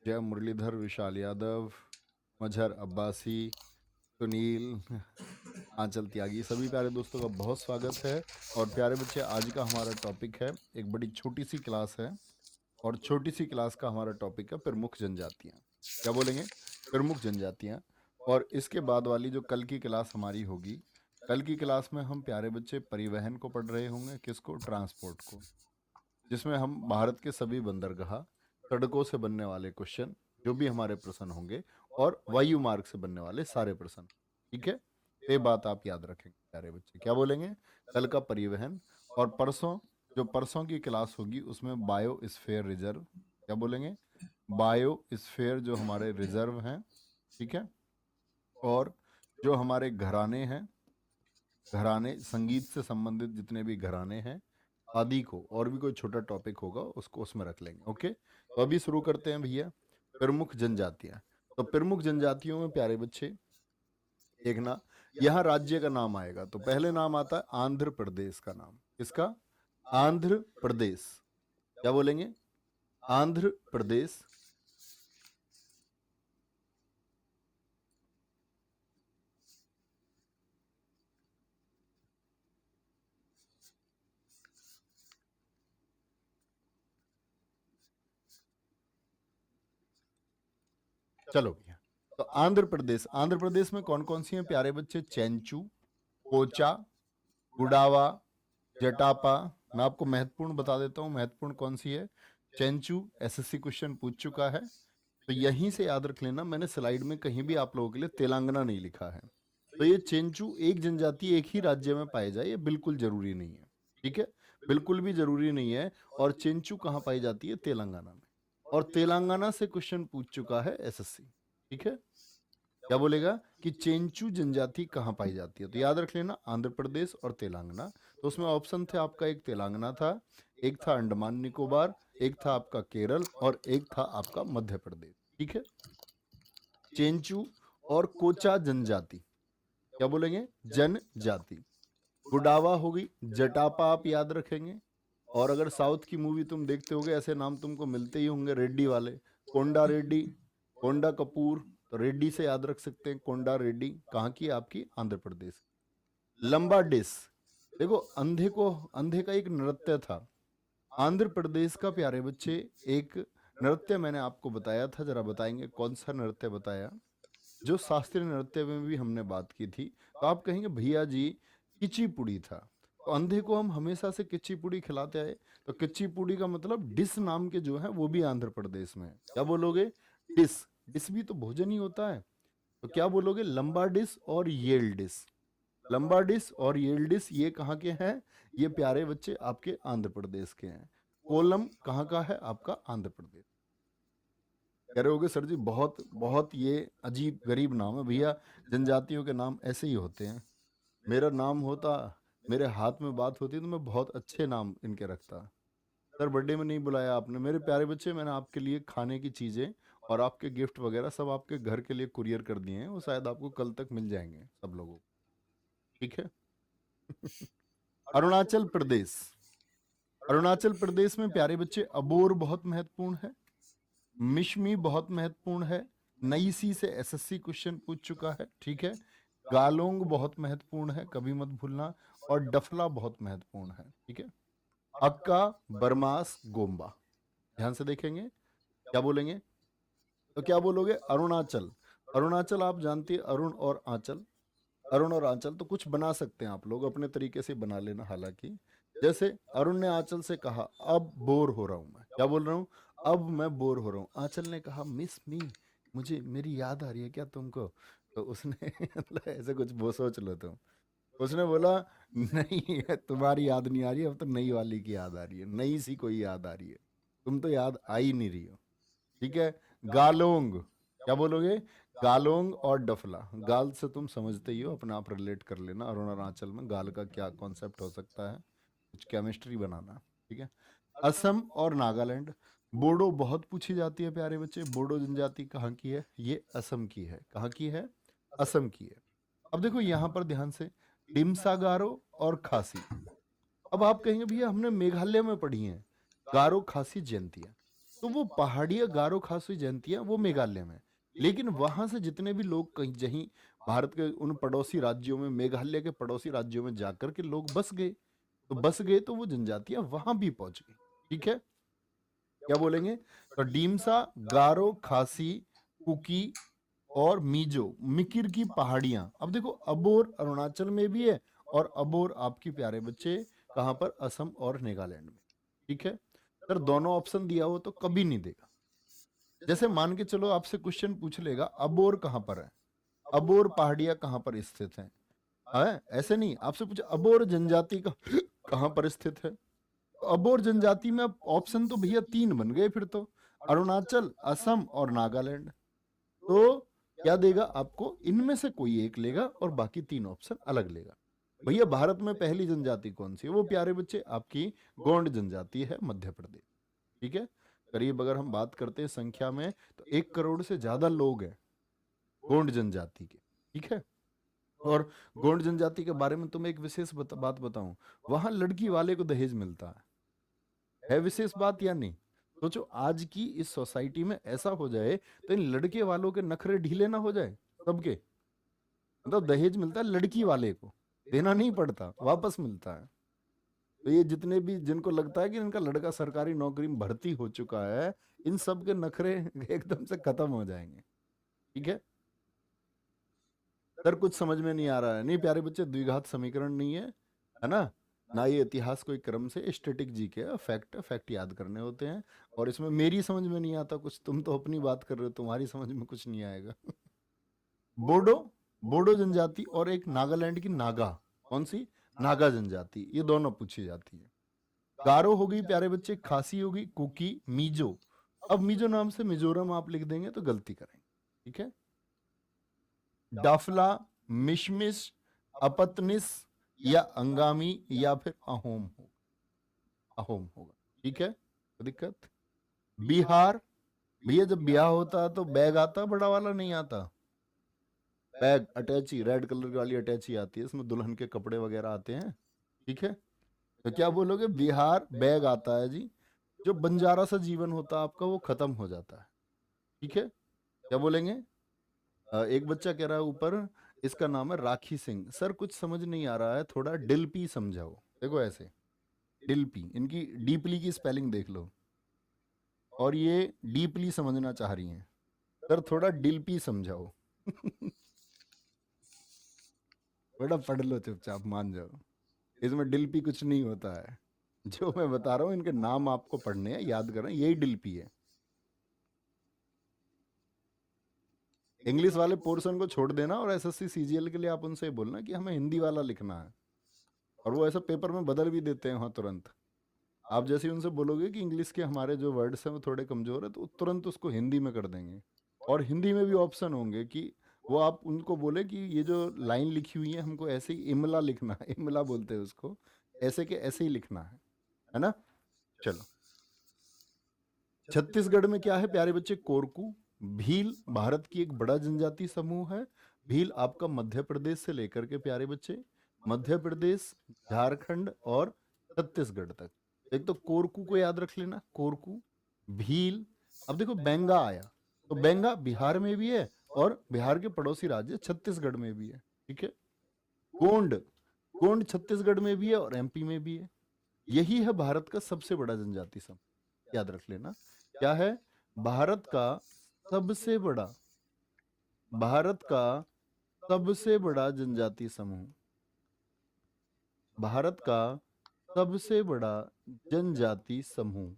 जय मुरलीधर, विशाल यादव, मजहर अब्बासी, सुनील, आंचल त्यागी, सभी प्यारे दोस्तों का बहुत स्वागत है। और प्यारे बच्चे, आज का हमारा टॉपिक है, एक बड़ी छोटी सी क्लास है और छोटी सी क्लास का हमारा टॉपिक है प्रमुख जनजातियाँ। क्या बोलेंगे? प्रमुख जनजातियाँ। और इसके बाद वाली जो कल की क्लास हमारी होगी, कल की क्लास में हम प्यारे बच्चे परिवहन को पढ़ रहे होंगे। किसको? ट्रांसपोर्ट को, जिसमें हम भारत के सभी बंदरगाह, सड़कों से बनने वाले क्वेश्चन, जो भी हमारे प्रश्न होंगे, और वायु मार्ग से बनने वाले सारे प्रश्न। ठीक है, ये बात आप याद रखेंगे प्यारे बच्चे। क्या बोलेंगे? कल का परिवहन। और परसों, जो परसों की क्लास होगी, उसमें बायोस्फीयर रिजर्व। क्या बोलेंगे? बायोस्फीयर जो हमारे रिजर्व हैं। ठीक है। और जो हमारे घराने हैं, घराने, संगीत से संबंधित जितने भी घराने हैं आदि को, और भी कोई छोटा टॉपिक होगा उसको उसमें रख लेंगे। ओके, तो अभी शुरू करते हैं भैया। प्रमुख जनजातियां। तो प्रमुख जनजातियों में प्यारे बच्चे देखना, यहाँ राज्य का नाम आएगा तो पहले नाम आता है आंध्र प्रदेश का नाम। किसका? आंध्र प्रदेश। क्या बोलेंगे? आंध्र प्रदेश। चलो भैया, तो आंध्र प्रदेश, आंध्र प्रदेश में कौन कौन सी हैं प्यारे बच्चे? चेंचू, पोचा, गुडावा, जटापा। मैं आपको महत्वपूर्ण बता देता हूँ, महत्वपूर्ण कौन सी है? चेंचू। एसएससी क्वेश्चन पूछ चुका है, तो यहीं से याद रख लेना। मैंने स्लाइड में कहीं भी आप लोगों के लिए तेलंगाना नहीं लिखा है। तो ये चेंचू एक जनजाति एक ही राज्य में पाई जाए, ये बिल्कुल जरूरी नहीं है। ठीक है, बिल्कुल भी जरूरी नहीं है। और चेंचू कहाँ पाई जाती है? तेलंगाना में। और तेलंगाना से क्वेश्चन पूछ चुका है एसएससी। ठीक है, क्या बोलेगा कि चेंचू जनजाति कहाँ पाई जाती है? तो याद रख लेना, आंध्र प्रदेश और तेलंगाना। तो उसमें ऑप्शन थे आपका, एक तेलंगाना था, एक था अंडमान निकोबार, एक था आपका केरल, और एक था आपका मध्य प्रदेश। ठीक है। चेंचू और कोचा जनजाति। क्या बोलेंगे? जनजाति। गुडावा होगी, जटापा आप याद रखेंगे। और अगर साउथ की मूवी तुम देखते होगे, ऐसे नाम तुमको मिलते ही होंगे, रेड्डी वाले, कोंडा रेड्डी, कोंडा कपूर। तो रेड्डी से याद रख सकते हैं, कोंडा रेड्डी। कहाँ की? आपकी आंध्र प्रदेश। लंबा डिस। देखो, अंधे को, अंधे का एक नृत्य था आंध्र प्रदेश का प्यारे बच्चे। एक नृत्य मैंने आपको बताया था, जरा बताएंगे कौन सा नृत्य बताया? जो शास्त्रीय नृत्य में भी हमने बात की थी। तो आप कहेंगे भैया जी किचिपुड़ी था। तो अंधे को हम हमेशा से किचिपुड़ी खिलाते आए। तो किचिपुड़ी का मतलब डिस नाम के जो है वो भी आंध्र प्रदेश में है। क्या बोलोगे? डिस। डिस भी तो भोजन ही होता है। तो क्या बोलोगे? लंबा डिस और येल डिस। लंबा डिस और येल डिस ये कहाँ के हैं? ये प्यारे बच्चे आपके आंध्र प्रदेश के हैं। कोलम कहाँ का है? आपका आंध्र प्रदेश। कह रहे होगे सर जी बहुत बहुत ये अजीब गरीब नाम है। भैया, जनजातियों के नाम ऐसे ही होते हैं। मेरा नाम होता, मेरे हाथ में बात होती तो मैं बहुत अच्छे नाम इनके रखता। सर, बर्थडे में नहीं बुलाया आपने। मेरे प्यारे बच्चे, मैंने आपके लिए खाने की चीज़ें और आपके गिफ्ट वगैरह सब आपके घर के लिए कुरियर कर दिए हैं। वो शायद आपको कल तक मिल जाएंगे सब लोगों को। ठीक है। अरुणाचल प्रदेश। अरुणाचल प्रदेश में प्यारे बच्चे अबोर बहुत महत्वपूर्ण है, मिशमी बहुत महत्वपूर्ण है। नई सी से एसएससी क्वेश्चन पूछ चुका है। ठीक है। गालोंग बहुत महत्वपूर्ण है, कभी मत भूलना। और डफला बहुत महत्वपूर्ण है। ठीक है। अक्का, बरमास, गोम्बा। ध्यान से देखेंगे। क्या बोलेंगे? तो क्या बोलोगे? अरुणाचल। अरुणाचल आप जानती है, अरुण और आंचल। अरुण और आंचल तो कुछ बना सकते हैं आप लोग अपने तरीके से बना लेना। हालांकि जैसे अरुण ने आंचल से कहा अब बोर हो रहा हूं मैं। क्या बोल रहा हूं? अब मैं बोर हो रहा हूं। आंचल ने कहा मिस मी, मुझे मेरी याद आ रही है क्या तुमको? तो उसने मतलब ऐसे कुछ वो सोच लो तुम। उसने बोला नहीं तुम्हारी याद नहीं आ रही, अब तो नई वाली की याद आ रही है, नई सी कोई याद आ रही है। तुम तो याद आ ही नहीं रही हो। ठीक है। गालोंग। क्या बोलोगे? गालोंग और डफला। गाल से तुम समझते ही हो, अपने आप रिलेट कर लेना। अरुण अरुणाचल में गाल का क्या कॉन्सेप्ट हो सकता है, कुछ केमिस्ट्री बनाना। ठीक है। असम और नागालैंड। बोडो बहुत पूछी जाती है प्यारे बच्चे। बोडो जनजाति कहाँ की है? ये असम की है। कहाँ की है? असम की है। अब देखो यहां पर ध्यान से, डिम्सा गारो और खासी। अब आप कहेंगे भैया हमने मेघालय में पढ़ी हैं गारो खासी जयंतियां। तो वो पहाड़िया गारो खासी जयंतियां वो मेघालय में, लेकिन वहां से जितने भी लोग कहीं जहीं भारत के उन पड़ोसी राज्यों में, मेघालय के पड़ोसी राज्यों में जाकर के लोग बस गए, तो बस गए तो वो जनजातियां वहां भी पहुंच गई। ठीक है, क्या बोलेंगे? तो डीमसा, गारो, खासी, कुकी और मीजो, मिकिर की पहाड़ियां। अब देखो, अबोर अरुणाचल में भी है और अबोर आपके प्यारे बच्चे कहां पर? असम और नागालैंड में। ठीक है सर, दोनों ऑप्शन दिया हो तो कभी नहीं देगा। जैसे मान के चलो आपसे क्वेश्चन पूछ लेगा अबोर कहां पर है, अबोर पहाड़ियां कहां पर स्थित है? ऐसे नहीं, आपसे पूछे अबोर जनजाति का कहां पर स्थित है। अबोर जनजाति में अब ऑप्शन तो भैया 3 बन गए फिर तो, अरुणाचल, असम और नागालैंड। तो क्या देगा आपको? इनमें से कोई एक लेगा और बाकी 3 ऑप्शन अलग लेगा। भैया भारत में पहली जनजाति कौन सी है? वो प्यारे बच्चे आपकी गोंड जनजाति है, मध्य प्रदेश। ठीक है, करीब अगर हम बात करते हैं संख्या में तो 1 करोड़ से ज्यादा लोग हैं गोंड जनजाति के। ठीक है, और गोंड जनजाति के बारे में तुम्हें एक विशेष बात बताऊं, वहां लड़की वाले को दहेज मिलता है विशेष बात या नहीं? सोचो आज की इस सोसाइटी में ऐसा हो जाए तो इन लड़के वालों के नखरे ढीले ना हो जाए सबके। मतलब दहेज मिलता है लड़की वाले को, देना नहीं पड़ता, वापस मिलता है। तो ये जितने भी जिनको लगता है कि इनका लड़का सरकारी नौकरी में भर्ती हो चुका है, इन सब के नखरे एकदम से खत्म हो जाएंगे। ठीक है सर, कुछ समझ में नहीं आ रहा है? नहीं प्यारे बच्चे, द्विघात समीकरण नहीं है ना? ना ये इतिहास कोई क्रम से, स्टैटिक जी के फैक्ट फैक्ट याद करने होते हैं। और इसमें मेरी समझ में नहीं आता कुछ, तुम तो अपनी बात कर रहे हो, तुम्हारी समझ में कुछ नहीं आएगा। बोडो, बोडो जनजाति और एक नागालैंड की नागा, कौन सी? नागा जनजाति, ये दोनों पूछी जाती है। गारो हो गई प्यारे बच्चे, खासी हो गई, कुकी, मीजो। अब मीजो नाम से मिजोरम आप लिख देंगे तो गलती करेंगे। ठीक है, डाफला, मिशमिश, अपतनिस या अंगामी या फिर अहोम हो, अहोम होगा। ठीक है, कोई दिक्कत? बिहार, भैया जब ब्याह होता है तो बैग आता बड़ा वाला, नहीं आता? बैग अटैची, रेड कलर वाली अटैची आती है, इसमें दुल्हन के कपड़े वगैरह आते हैं। ठीक है, तो क्या बोलोगे? बिहार बैग आता है जी। जो बंजारा सा जीवन होता है आपका वो खत्म हो जाता है। ठीक है, क्या बोलेंगे? एक बच्चा कह रहा है ऊपर, इसका नाम है राखी सिंह। सर कुछ समझ नहीं आ रहा है, थोड़ा डिलपी समझाओ। देखो ऐसे, डिलपी, इनकी डीपली की स्पेलिंग देख लो, और ये डीपली समझना चाह रही हैं। सर थोड़ा डिलपी समझाओ। बेटा पढ़ लो चुपचाप, मान जाओ, इसमें डिलपी कुछ नहीं होता है। जो मैं बता रहा हूँ इनके नाम आपको पढ़ने हैं, याद करना, यही डिलपी है। इंग्लिश वाले पोर्शन को छोड़ देना और एसएससी सीजीएल के लिए आप उनसे बोलना कि हमें हिंदी वाला लिखना है, और वो ऐसा पेपर में बदल भी देते हैं वहाँ तुरंत। आप जैसे ही उनसे बोलोगे कि इंग्लिश के हमारे जो वर्ड्स हैं वो थोड़े कमजोर है, तो वो तुरंत उसको हिंदी में कर देंगे। और हिंदी में भी ऑप्शन होंगे कि वो आप उनको बोले कि ये जो लाइन लिखी हुई है हमको ऐसे ही इमला लिखना है, इमला बोलते हैं उसको, ऐसे के ऐसे ही लिखना है ना? चलो, छत्तीसगढ़ में क्या है प्यारे बच्चे? कोरकू। भील भारत की एक बड़ा जनजाति समूह है। भील आपका मध्य प्रदेश से लेकर के प्यारे बच्चे, मध्य प्रदेश, झारखंड और छत्तीसगढ़ तक। एक तो कोरकू को याद रख लेना, कोरकू, भील। अब देखो बेंगा आया, तो बेंगा बिहार में भी है और बिहार के पड़ोसी राज्य छत्तीसगढ़ में भी है। ठीक है, गोंड, गोंड छत्तीसगढ़ में भी है और एमपी में भी है। यही है भारत का सबसे बड़ा जनजाति समूह, याद रख लेना। क्या है? भारत का सबसे बड़ा, भारत का सबसे बड़ा जनजाति समूह, भारत का सबसे बड़ा जनजाति समूह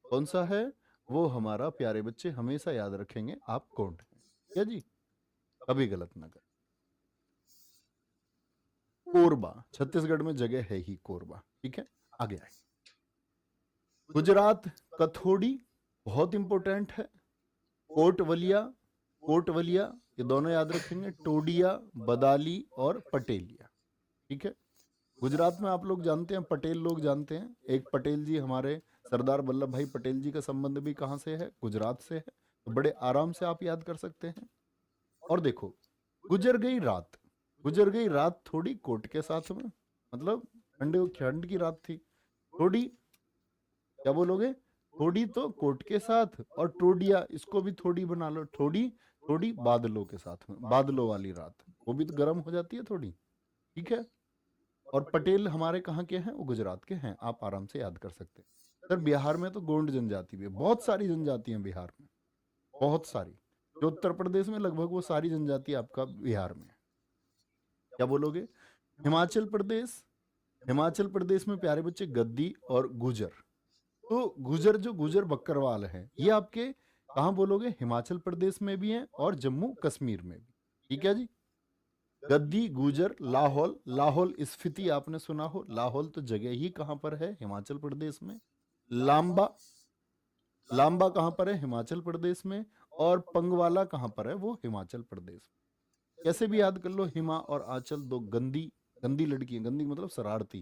कौन सा है? वो हमारा प्यारे बच्चे हमेशा याद रखेंगे, आप कौन है। क्या जी, कभी गलत ना कर। कोरबा, छत्तीसगढ़ में जगह है ही कोरबा। ठीक है, आगे आए। गुजरात, कथोड़ी, बहुत इंपॉर्टेंट है। कोटवलिया, कोटवलिया, ये दोनों याद रखेंगे। टोडिया, बदाली और पटेलिया। ठीक है, गुजरात में आप लोग जानते हैं, पटेल लोग जानते हैं। एक पटेल जी, हमारे सरदार वल्लभ भाई पटेल जी का संबंध भी कहाँ से है? गुजरात से है। तो बड़े आराम से आप याद कर सकते हैं। और देखो, गुजर गई रात, गुजर गई रात थोड़ी कोट के साथ में, मतलब ठंड की रात थी थोड़ी, क्या बोलोगे? थोड़ी तो कोट के साथ, और टोडिया इसको भी थोड़ी बना लो, थोड़ी थोड़ी बादलों के साथ में, बादलों वाली रात, वो भी तो गर्म हो जाती है थोड़ी, ठीक है। और पटेल हमारे कहाँ के हैं, वो गुजरात के हैं, आप आराम से याद कर सकते हैं। सर बिहार में तो गोंड जनजाति भी है, बहुत सारी जनजातियां बिहार में, बहुत सारी। जो उत्तर प्रदेश में लगभग वो सारी जनजाति आपका बिहार में है। क्या बोलोगे? हिमाचल प्रदेश, हिमाचल प्रदेश में प्यारे बच्चे गद्दी और गुजर। तो गुजर, जो गुजर बकरवाल है, ये आपके कहाँ बोलोगे, हिमाचल प्रदेश में भी है और जम्मू कश्मीर में भी, ठीक है जी। गद्दी, गुजर, लाहौल, लाहौल स्फीति आपने सुना हो, लाहौल तो जगह ही कहाँ पर है, हिमाचल प्रदेश में। लांबा, लांबा कहाँ पर है, हिमाचल प्रदेश में। और पंगवाला कहाँ पर है, वो हिमाचल प्रदेश में। कैसे भी याद कर लो, हिमा और आंचल दो गंदी, गंदी लड़की है, गंदी मतलब शरारती,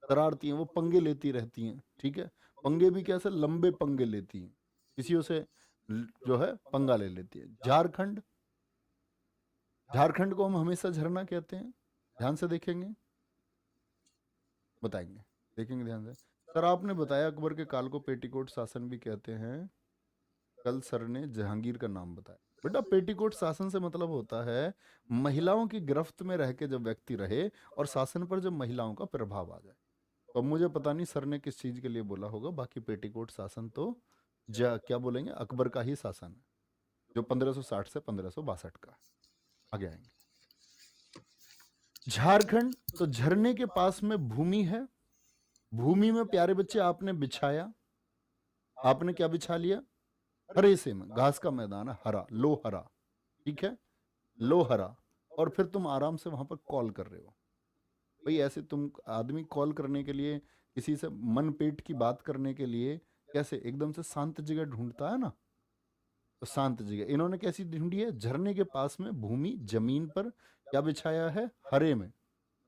शरारती हैं, वो पंगे लेती रहती हैं, ठीक है। पंगे भी कैसे, लंबे पंगे लेती हैं, किसी से जो है पंगा ले लेती है। झारखंड, झारखंड को हम हमेशा झरना कहते हैं, ध्यान से देखेंगे, बताएंगे, देखेंगे ध्यान से। सर आपने बताया अकबर के काल को पेटीकोट शासन भी कहते हैं, कल सर ने जहांगीर का नाम बताया। बेटा पेटीकोट शासन से मतलब होता है महिलाओं की गिरफ्त में रह के जब व्यक्ति रहे और शासन पर जब महिलाओं का प्रभाव आ जाए। तो अब मुझे पता नहीं सर ने किस चीज के लिए बोला होगा, बाकी पेटीकोट शासन तो क्या बोलेंगे, अकबर का ही शासन है, जो 1560 से 1562 का है। आगे आएंगे। झारखंड, तो झरने के पास में भूमि है, भूमि में प्यारे बच्चे आपने बिछाया, आपने क्या बिछा लिया, हरे से में, घास का मैदान है, हरा, लो हरा, ठीक है, लो हरा। और फिर तुम आराम से वहां पर कॉल कर रहे हो। भाई ऐसे तुम आदमी कॉल करने के लिए, किसी से मन पेट की बात करने के लिए कैसे एकदम से शांत जगह ढूंढता है ना, तो शांत जगह इन्होंने कैसी ढूंढी है, झरने के पास में भूमि, जमीन पर क्या बिछाया है, हरे में,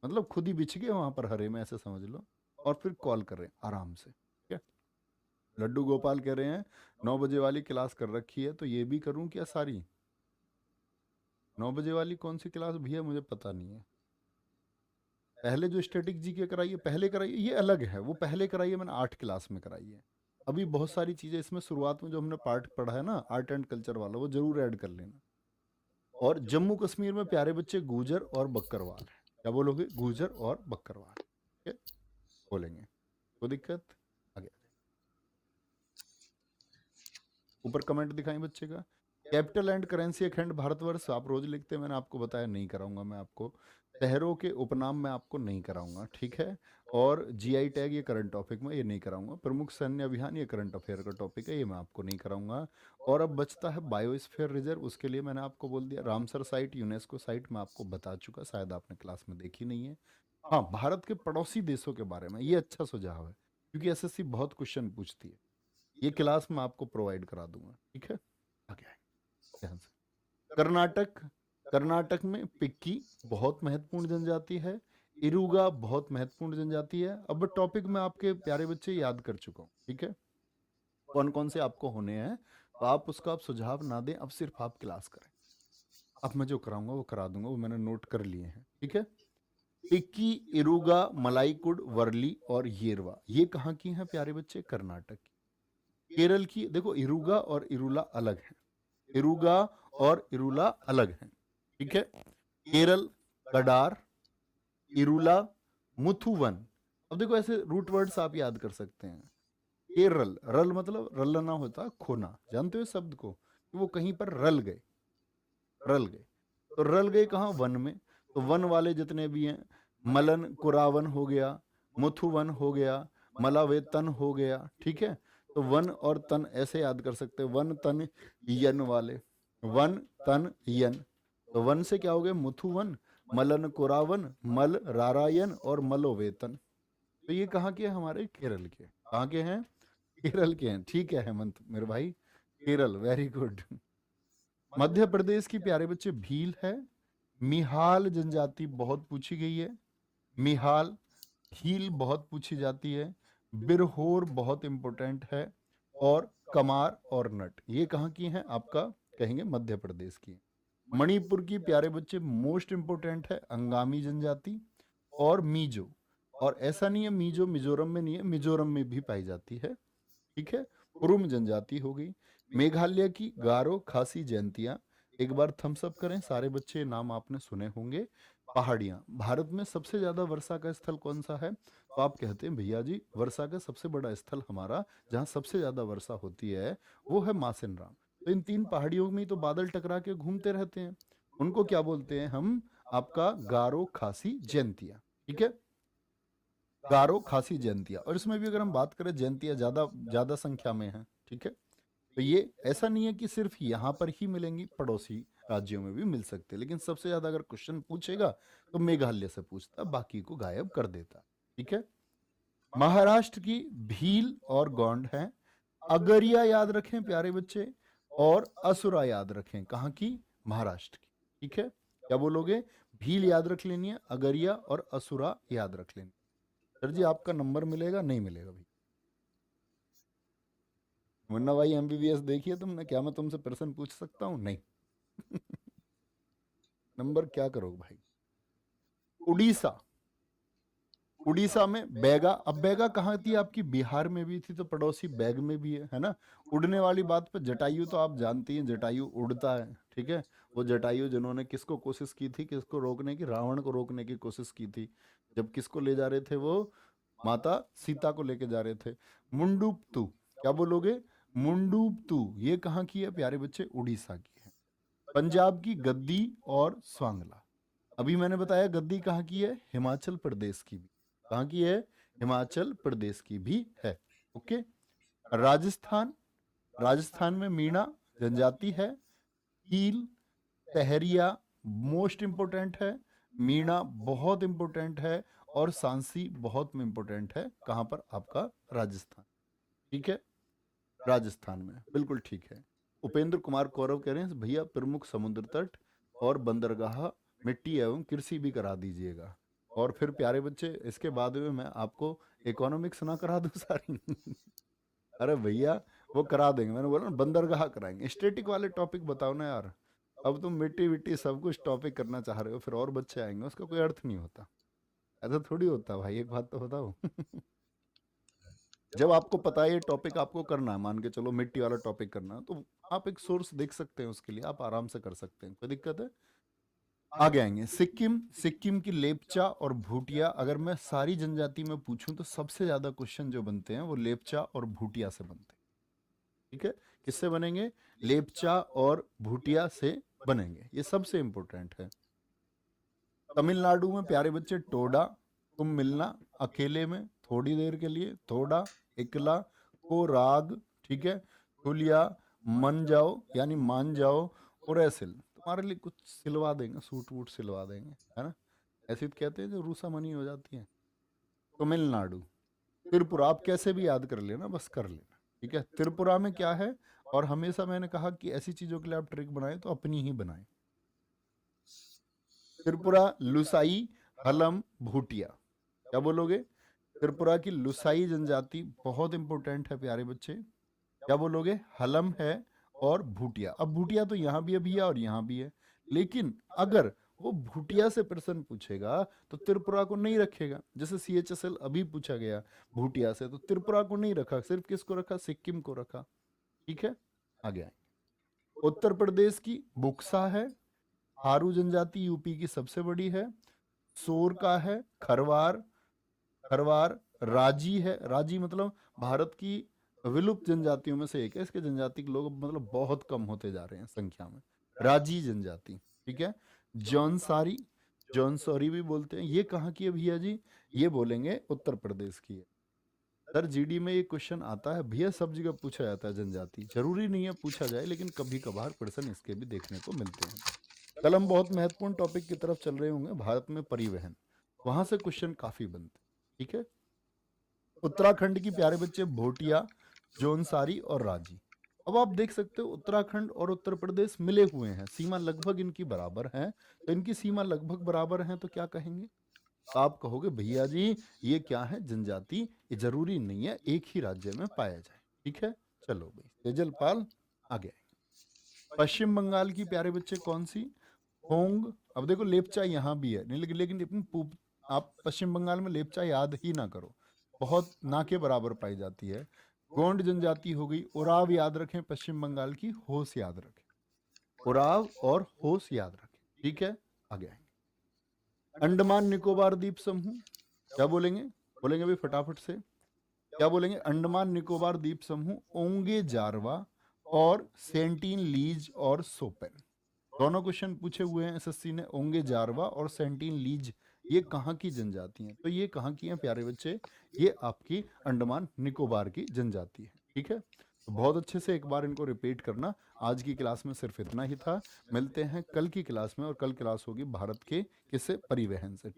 मतलब खुद ही बिछ गए वहां पर हरे में, ऐसे समझ लो। और फिर कॉल कर रहे हैं आराम से, ठीक है। लड्डू गोपाल कह रहे हैं 9 बजे वाली क्लास कर रखी है, तो ये भी करूं क्या सारी? 9 बजे वाली कौन सी क्लास भैया, मुझे पता नहीं है। पहले जो स्टैटिक जी के कराई है, पहले कराई है, ये अलग है, वो पहले कराई है, मैंने 8 क्लास में कराई है। अभी बहुत सारी चीजें इसमें शुरुआत में जो हमने पार्ट पढ़ा है ना, आर्ट एंड कल्चर वाला, वो जरूर ऐड कर लेना। और जम्मू कश्मीर में प्यारे बच्चे गुजर और बकरवाल है, क्या बोलोगे, गुजर और बकरवाल, ठीक है, बोलेंगे, कोई दिक्कत? आगे ऊपर कमेंट दिखाएं बच्चे का। कैपिटल एंड करेंसी अखंड भारतवर्ष आप रोज लिखते हैं, मैंने आपको बताया नहीं कराऊंगा मैं आपको। शहरों के उपनाम मैं आपको नहीं कराऊंगा, ठीक है। और जीआई टैग ये करंट टॉपिक में ये नहीं कराऊंगा। प्रमुख सैन्य अभियान ये करंट अफेयर का टॉपिक है, ये मैं आपको नहीं कराऊंगा। और अब बचता है बायोस्फीयर रिजर्व, उसके लिए मैंने आपको बोल दिया रामसर साइट, यूनेस्को साइट मैं आपको बता चुका, शायद आपने क्लास में देखी नहीं है। हाँ, भारत के पड़ोसी देशों के बारे में ये अच्छा सुझाव है, क्योंकि एसएससी बहुत क्वेश्चन पूछती है, ये क्लास में आपको प्रोवाइड करा दूंगा, ठीक है। आगे आए ध्यान से। कर्नाटक, कर्नाटक में पिक्की बहुत महत्वपूर्ण जनजाति है, इरुगा बहुत महत्वपूर्ण जनजाति है। अब टॉपिक में आपके प्यारे बच्चे याद कर चुका हूँ, ठीक है, कौन कौन से आपको होने हैं, तो आप उसका आप सुझाव ना दें, अब सिर्फ आप क्लास करें। अब मैं जो कराऊंगा वो करा दूंगा, वो मैंने नोट कर लिए हैं, ठीक है। पिक्की, इरुगा, मलाईकुड, वर्ली और येरवा, ये कहाँ की हैं प्यारे बच्चे, कर्नाटक की। केरल की, देखो इरुगा और इरुला अलग है, इरुगा और इरुला अलग है, ठीक है। केरल कडार, इरुला मुथुवन। अब देखो ऐसे रूट वर्ड्स आप याद कर सकते हैं। केरल, रल मतलब रलना होता खोना, जानते हो शब्द को, कि वो कहीं पर रल गए, रल गए। तो रल गए कहाँ, वन में। तो वन वाले जितने भी हैं, मलन कुरावन हो गया, मुथुवन हो गया, मलावेतन हो गया, ठीक है। तो वन और तन ऐसे याद कर सकते हैं, वन तन यन वाले, वन तन यन। तो वन से क्या हो गया, मुथुवन, मलन कुरावन, मल रारायन और मलोवेतन। तो ये कहाँ के हैं, हमारे केरल के, कहाँ के हैं, केरल के हैं, ठीक है हेमंत मेरे भाई, केरल, वेरी गुड। मध्य प्रदेश की प्यारे बच्चे भील है, मिहाल जनजाति बहुत पूछी गई है, मिहाल, भील बहुत पूछी जाती है, बिरहोर बहुत इंपॉर्टेंट है, और कमार और नट, ये कहाँ की हैं आपका, कहेंगे मध्य प्रदेश की। मणिपुर की प्यारे बच्चे मोस्ट इंपॉर्टेंट है, अंगामी जनजाति और मीजो। और ऐसा नहीं है मीजो मिजोरम में नहीं है, मिजोरम में भी पाई जाती है, ठीक है। कुरुम जनजाति हो गई। मेघालय की गारो खासी जयंतियां। एक बार थम्स अप करें सारे बच्चे, नाम आपने सुने होंगे। पहाड़ियां। भारत में सबसे ज्यादा वर्षा का स्थल कौन सा है? तो आप कहते हैं भैया जी वर्षा का सबसे बड़ा स्थल हमारा जहाँ सबसे ज्यादा वर्षा होती है वो है मासिनराम। तो इन 3 पहाड़ियों में ही तो बादल टकरा के घूमते रहते हैं, उनको क्या बोलते हैं हम? आपका गारो खासी जयंतिया। ठीक है, गारो खासी जयंतिया। और इसमें भी अगर हम बात करें जयंतियां ज्यादा ज्यादा संख्या में है। ठीक है, तो ये ऐसा नहीं है कि सिर्फ यहाँ पर ही मिलेंगी, पड़ोसी राज्यों में भी मिल सकते हैं, लेकिन सबसे ज्यादा अगर क्वेश्चन पूछेगा तो मेघालय से पूछता, बाकी को गायब कर देता। ठीक है, महाराष्ट्र की भील और गोंड है। अगरिया याद रखें प्यारे बच्चे, और असुरा याद रखें, कहाँ की? महाराष्ट्र की। ठीक है, क्या बोलोगे? भील याद रख लेनी है, अगरिया और असुरा याद रख लेनी। सर जी आपका नंबर मिलेगा? नहीं मिलेगा भाई। मुन्ना भाई एमबीबीएस देखिए तुमने, क्या मैं तुमसे प्रश्न पूछ सकता हूँ? नहीं। नंबर क्या करोगे भाई? उड़ीसा। उड़ीसा में बैगा। अब बैगा कहाँ थी आपकी? बिहार में भी थी, तो पड़ोसी बैग में भी है ना। उड़ने वाली बात पे जटायु तो आप जानती हैं, जटायु उड़ता है। ठीक है, वो जटायु जिन्होंने किसको कोशिश की थी, किसको रोकने की? रावण को रोकने की कोशिश की थी। जब किसको ले जा रहे थे वो? माता सीता को लेके जा रहे थे। मुंडुप्तु। क्या बोलोगे? मुंडुप्तु। ये कहाँ की है प्यारे बच्चे? उड़ीसा की है। पंजाब की गद्दी और स्वांगला। अभी मैंने बताया गद्दी कहाँ की है? हिमाचल प्रदेश की भी। कहाँ की है? हिमाचल प्रदेश की भी है। ओके। राजस्थान। राजस्थान में मीणा जनजाति है। कील, तहरिया मोस्ट इंपोर्टेंट है। मीणा बहुत इंपोर्टेंट है। और सांसी बहुत इंपोर्टेंट है। कहाँ पर? आपका राजस्थान। ठीक है, राजस्थान में बिल्कुल ठीक है। उपेंद्र कुमार कौरव कह रहे हैं भैया प्रमुख समुद्र तट और बंदरगाह मिट्टी एवं कृषि भी करा दीजिएगा। और फिर प्यारे बच्चे इसके बाद में मैं आपको इकोनॉमिक्स ना करा दूं सारी? अरे भैया वो करा देंगे, मैंने बोला ना बंदरगाह कराएंगे। स्टेटिक वाले टॉपिक बताओ ना यार। अब तुम मिट्टी विट्टी सब कुछ टॉपिक करना चाह रहे हो, फिर और बच्चे आएंगे, उसका कोई अर्थ नहीं होता। ऐसा थोड़ी होता भाई, एक बात तो बताओ। जब आपको पता है ये टॉपिक आपको करना है, मान के चलो मिट्टी वाला टॉपिक करना है, तो आप एक सोर्स देख सकते हैं, उसके लिए आप आराम से कर सकते हैं, कोई दिक्कत है? आगे आएंगे सिक्किम। सिक्किम की लेपचा और भूटिया। अगर मैं सारी जनजाति में पूछूं तो सबसे ज्यादा क्वेश्चन जो बनते हैं वो लेपचा और भूटिया से बनते हैं। ठीक है, किससे बनेंगे? लेपचा और भूटिया से बनेंगे, ये सबसे इंपॉर्टेंट है। तमिलनाडु में प्यारे बच्चे टोडा। तुम मिलना अकेले में थोड़ी देर के लिए, थोड़ा इकला को राग। ठीक है, तुलिया मन जाओ यानी मान जाओ। और ऐसे तुम्हारे लिए कुछ सिलवा देंगे, सूट वूट सिलवा देंगे, है ना। ऐसे तो कहते हैं जो रूसा मनी हो जाती है। तमिलनाडु। त्रिपुरा आप कैसे भी याद कर लेना, बस कर लेना। ठीक है, त्रिपुरा में क्या है? और हमेशा मैंने कहा कि ऐसी चीजों के लिए आप ट्रिक बनाए तो अपनी ही बनाए। त्रिपुरा लुसाई हलम भूटिया। क्या बोलोगे? त्रिपुरा की लुसाई जनजाति बहुत इंपॉर्टेंट है प्यारे बच्चे। क्या बोलोगे? हलम है और भूटिया। अब भूटिया तो यहाँ भी है भैया और यहाँ भी है, लेकिन अगर वो भूटिया से प्रश्न पूछेगा तो त्रिपुरा को नहीं रखेगा। जैसे CHSL अभी पूछा गया भूटिया से, तो त्रिपुरा को नहीं रखा, सिर्फ किसको रखा? सिक्किम को रखा। ठीक है, आगे आए। उत्तर प्रदेश की बुक्सा है। हारू जनजाति यूपी की सबसे बड़ी है। सोर का है। खरवार। खरवार राजी है। राजी मतलब भारत की विलुप्त जनजातियों में से एक है। इसके जनजाति के लोग मतलब बहुत कम होते जा रहे हैं संख्या में। राजी जनजाति। ठीक है, जौनसारी। जौनसौरी भी बोलते हैं। ये कहाँ की है भैया जी? ये बोलेंगे उत्तर प्रदेश की है। सर GD में ये क्वेश्चन आता है भैया, सब जगह पूछा जाता है जनजाति, जरूरी नहीं है पूछा जाए, लेकिन कभी कभार प्रश्न इसके भी देखने को मिलते हैं। कल हम बहुत महत्वपूर्ण टॉपिक की तरफ चल रहे होंगे, भारत में परिवहन, वहां से क्वेश्चन काफी बनते हैं। ठीक है, उत्तराखंड की प्यारे बच्चे भोटिया, जौनसारी और राजी। अब आप देख सकते हो उत्तराखंड और उत्तर प्रदेश मिले हुए हैं, सीमा लगभग इनकी बराबर है। तो इनकी सीमा लगभग बराबर है तो क्या कहेंगे? तो आप कहोगे भैया जी ये क्या है? जनजाति। ये जरूरी नहीं है एक ही राज्य में पाया जाए। ठीक है, चलो भाई तेजलपाल आगे। पश्चिम बंगाल की प्यारे बच्चे कौन सी? होंग। अब देखो लेपचा यहाँ भी है नहीं, लेकिन आप पश्चिम बंगाल में लेपचा याद ही ना करो, बहुत ना के बराबर पाई जाती है। गोंड जनजाति हो गई। उराव याद रखें, पश्चिम बंगाल की। होश याद रखें, उराव और होश याद रखें। ठीक है, आगे आएंगे। अंडमान निकोबार द्वीप समूह, क्या बोलेंगे? बोलेंगे भाई फटाफट से, क्या बोलेंगे? अंडमान निकोबार द्वीप समूह ओंगे जारवा और सेंटीन लीज और सोपेन। दोनों क्वेश्चन पूछे हुए हैं एसएससी ने। ओंगे जारवा और सेंटीन लीज ये कहाँ की जनजाति हैं? तो ये कहाँ की हैं प्यारे बच्चे? ये आपकी अंडमान निकोबार की जनजाति है। ठीक है, तो बहुत अच्छे से एक बार इनको रिपीट करना। आज की क्लास में सिर्फ इतना ही था। मिलते हैं कल की क्लास में, और कल क्लास होगी भारत के किससे? परिवहन से।